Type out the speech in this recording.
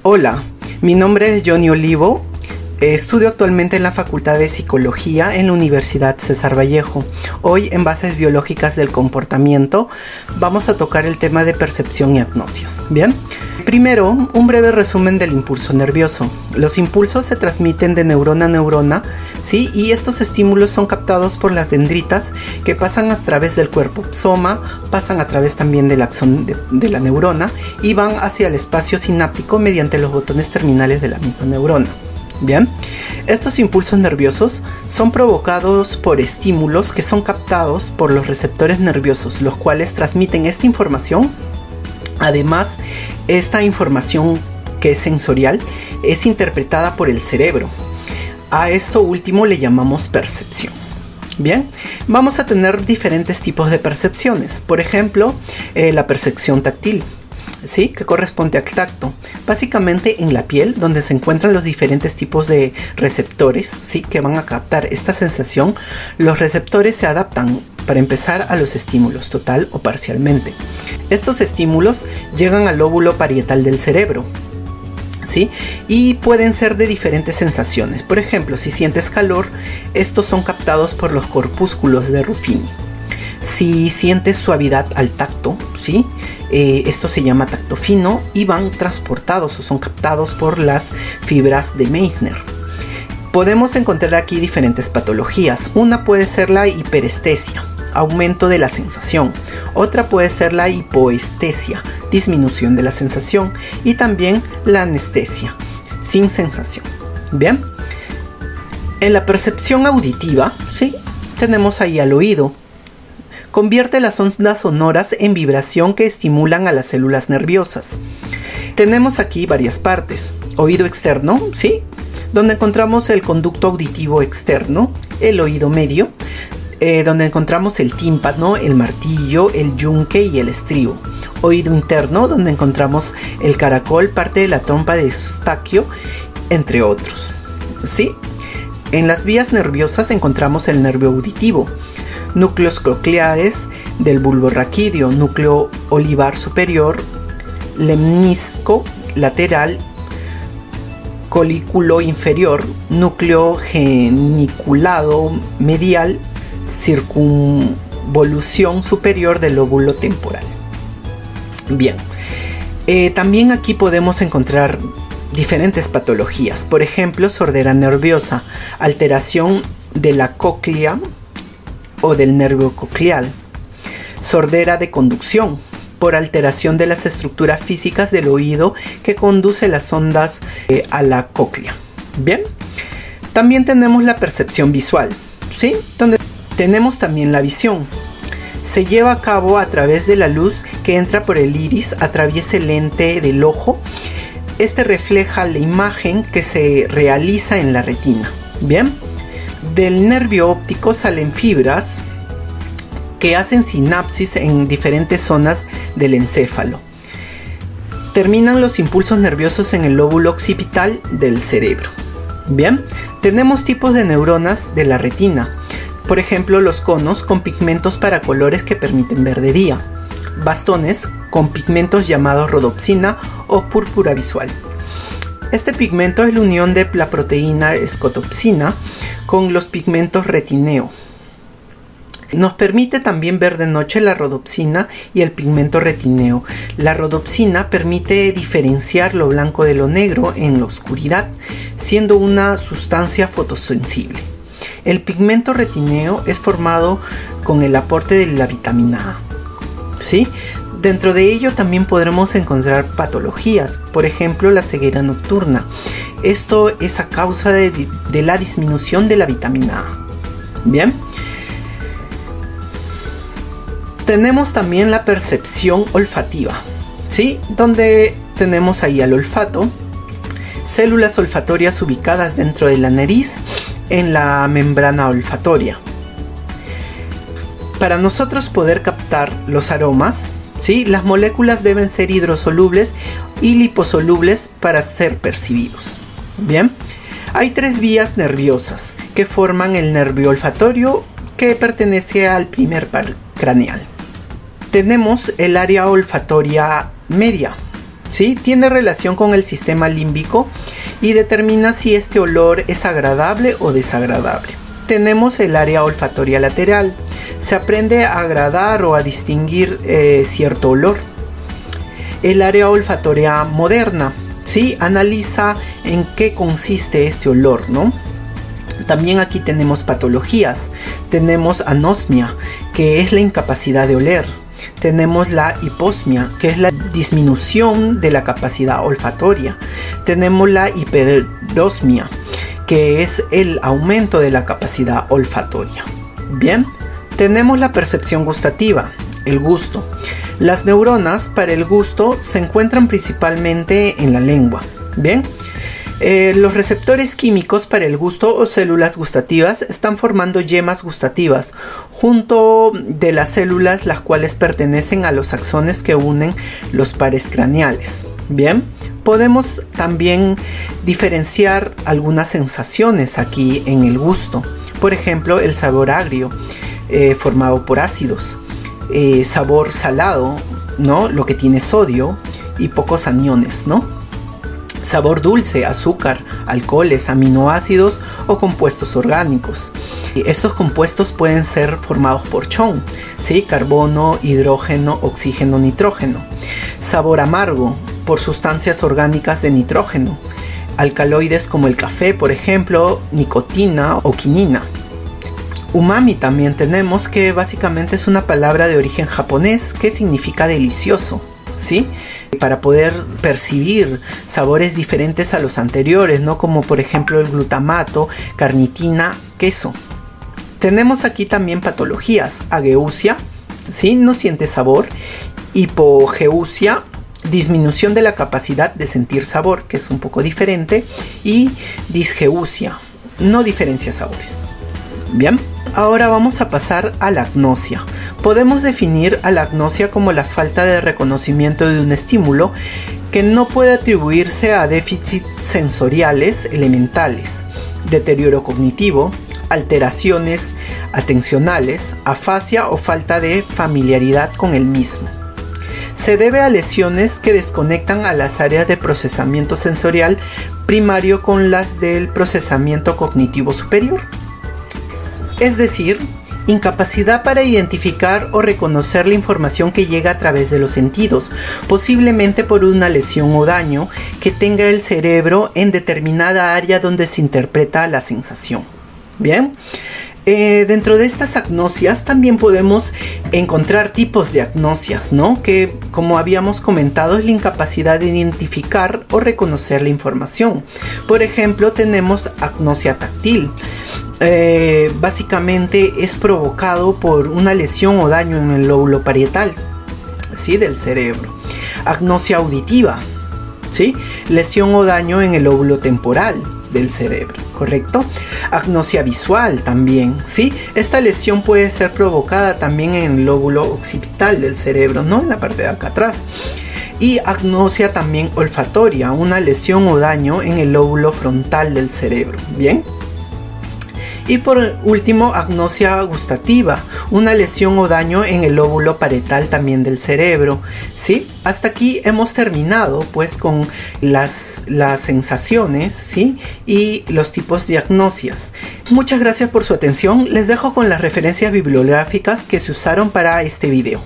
Hola, mi nombre es Johnny Olivo. Estudio actualmente en la Facultad de Psicología en la Universidad César Vallejo. Hoy, en Bases Biológicas del Comportamiento, vamos a tocar el tema de percepción y agnosias. Bien, primero, un breve resumen del impulso nervioso. Los impulsos se transmiten de neurona a neurona, ¿sí? Y estos estímulos son captados por las dendritas que pasan a través del cuerpo soma, pasan a través también del axón de la neurona y van hacia el espacio sináptico mediante los botones terminales de la misma neurona. Bien, estos impulsos nerviosos son provocados por estímulos que son captados por los receptores nerviosos, los cuales transmiten esta información. Además, esta información que es sensorial es interpretada por el cerebro. A esto último le llamamos percepción. Bien, vamos a tener diferentes tipos de percepciones. Por ejemplo, la percepción táctil, ¿sí? Que corresponde al tacto, básicamente en la piel, donde se encuentran los diferentes tipos de receptores, ¿sí? Que van a captar esta sensación. Los receptores se adaptan, para empezar, a los estímulos, total o parcialmente. Estos estímulos llegan al lóbulo parietal del cerebro, ¿sí? Y pueden ser de diferentes sensaciones. Por ejemplo, si sientes calor, estos son captados por los corpúsculos de Ruffini. Si sientes suavidad al tacto, ¿sí? Esto se llama tacto fino y van transportados o son captados por las fibras de Meissner. Podemos encontrar aquí diferentes patologías. Una puede ser la hiperestesia, aumento de la sensación. Otra puede ser la hipoestesia, disminución de la sensación. Y también la anestesia, sin sensación. Bien. En la percepción auditiva, ¿sí? Tenemos ahí al oído. Convierte las ondas sonoras en vibración que estimulan a las células nerviosas. Tenemos aquí varias partes. Oído externo, ¿sí? Donde encontramos el conducto auditivo externo, el oído medio, donde encontramos el tímpano, el martillo, el yunque y el estribo. Oído interno, donde encontramos el caracol, parte de la trompa de Eustaquio, entre otros, ¿sí? En las vías nerviosas encontramos el nervio auditivo, núcleos cocleares del bulbo raquídeo, núcleo olivar superior, lemnisco lateral, colículo inferior, núcleo geniculado medial, circunvolución superior del lóbulo temporal. Bien, también aquí podemos encontrar diferentes patologías, por ejemplo, sordera nerviosa, alteración de la cóclea o del nervio coclear, sordera de conducción, por alteración de las estructuras físicas del oído que conduce las ondas a la cóclea. Bien, también tenemos la percepción visual, ¿sí? Donde tenemos también la visión. Se lleva a cabo a través de la luz que entra por el iris, atraviesa el lente del ojo. Este refleja la imagen que se realiza en la retina. Bien. Del nervio óptico salen fibras que hacen sinapsis en diferentes zonas del encéfalo. Terminan los impulsos nerviosos en el lóbulo occipital del cerebro. Bien, tenemos tipos de neuronas de la retina. Por ejemplo, los conos con pigmentos para colores que permiten ver de día. Bastones con pigmentos llamados rodopsina o púrpura visual. Este pigmento es la unión de la proteína escotopsina con los pigmentos retineo. Nos permite también ver de noche la rodopsina y el pigmento retineo. La rodopsina permite diferenciar lo blanco de lo negro en la oscuridad, siendo una sustancia fotosensible. El pigmento retineo es formado con el aporte de la vitamina A, ¿sí? Dentro de ello también podremos encontrar patologías, por ejemplo la ceguera nocturna. Esto es a causa de la disminución de la vitamina A. Bien. Tenemos también la percepción olfativa, ¿sí? Donde tenemos ahí al olfato, células olfatorias ubicadas dentro de la nariz en la membrana olfatoria. Para nosotros poder captar los aromas, ¿sí? Las moléculas deben ser hidrosolubles y liposolubles para ser percibidos. Bien, hay tres vías nerviosas que forman el nervio olfatorio, que pertenece al primer par craneal. Tenemos el área olfatoria media, ¿sí? Tiene relación con el sistema límbico y determina si este olor es agradable o desagradable. Tenemos el área olfatoria lateral. Se aprende a agradar o a distinguir cierto olor. El área olfatoria moderna, ¿sí? Analiza en qué consiste este olor, ¿no? También aquí tenemos patologías. Tenemos anosmia, que es la incapacidad de oler. Tenemos la hiposmia, que es la disminución de la capacidad olfatoria. Tenemos la hiperosmia, que es el aumento de la capacidad olfatoria. Bien, tenemos la percepción gustativa, el gusto. Las neuronas para el gusto se encuentran principalmente en la lengua. Bien, los receptores químicos para el gusto o células gustativas están formando yemas gustativas junto de las células las cuales pertenecen a los axones que unen los pares craneales. Bien, podemos también diferenciar algunas sensaciones aquí en el gusto. Por ejemplo, el sabor agrio formado por ácidos, sabor salado, ¿no? Lo que tiene sodio y pocos aniones, ¿no? Sabor dulce, azúcar, alcoholes, aminoácidos o compuestos orgánicos. Estos compuestos pueden ser formados por CHON, ¿sí? Carbono, hidrógeno, oxígeno, nitrógeno. Sabor amargo, por sustancias orgánicas de nitrógeno. Alcaloides como el café, por ejemplo, nicotina o quinina. Umami también tenemos, que básicamente es una palabra de origen japonés que significa delicioso, ¿sí? Para poder percibir sabores diferentes a los anteriores, ¿no? Como por ejemplo el glutamato, carnitina, queso. Tenemos aquí también patologías: ageusia, ¿sí? No siente sabor. Hipogeusia, disminución de la capacidad de sentir sabor, que es un poco diferente. Y disgeusia, no diferencia sabores. Bien, ahora vamos a pasar a la agnosia. Podemos definir a la agnosia como la falta de reconocimiento de un estímulo que no puede atribuirse a déficits sensoriales elementales, deterioro cognitivo, alteraciones atencionales, afasia o falta de familiaridad con el mismo. Se debe a lesiones que desconectan a las áreas de procesamiento sensorial primario con las del procesamiento cognitivo superior. Es decir, incapacidad para identificar o reconocer la información que llega a través de los sentidos, posiblemente por una lesión o daño que tenga el cerebro en determinada área donde se interpreta la sensación. Bien, dentro de estas agnosias también podemos encontrar tipos de agnosias, ¿no? Que, como habíamos comentado, es la incapacidad de identificar o reconocer la información. Por ejemplo, tenemos agnosia táctil. Básicamente es provocado por una lesión o daño en el lóbulo parietal, ¿sí? Del cerebro. Agnosia auditiva, ¿sí? Lesión o daño en el lóbulo temporal del cerebro, ¿correcto? Agnosia visual también, ¿sí? Esta lesión puede ser provocada también en el lóbulo occipital del cerebro, ¿no? En la parte de acá atrás. Y agnosia también olfatoria, una lesión o daño en el lóbulo frontal del cerebro, ¿bien? Y por último, agnosia gustativa, una lesión o daño en el lóbulo parietal también del cerebro, ¿sí? Hasta aquí hemos terminado pues con las sensaciones, ¿sí? Y los tipos de agnosias. Muchas gracias por su atención. Les dejo con las referencias bibliográficas que se usaron para este video.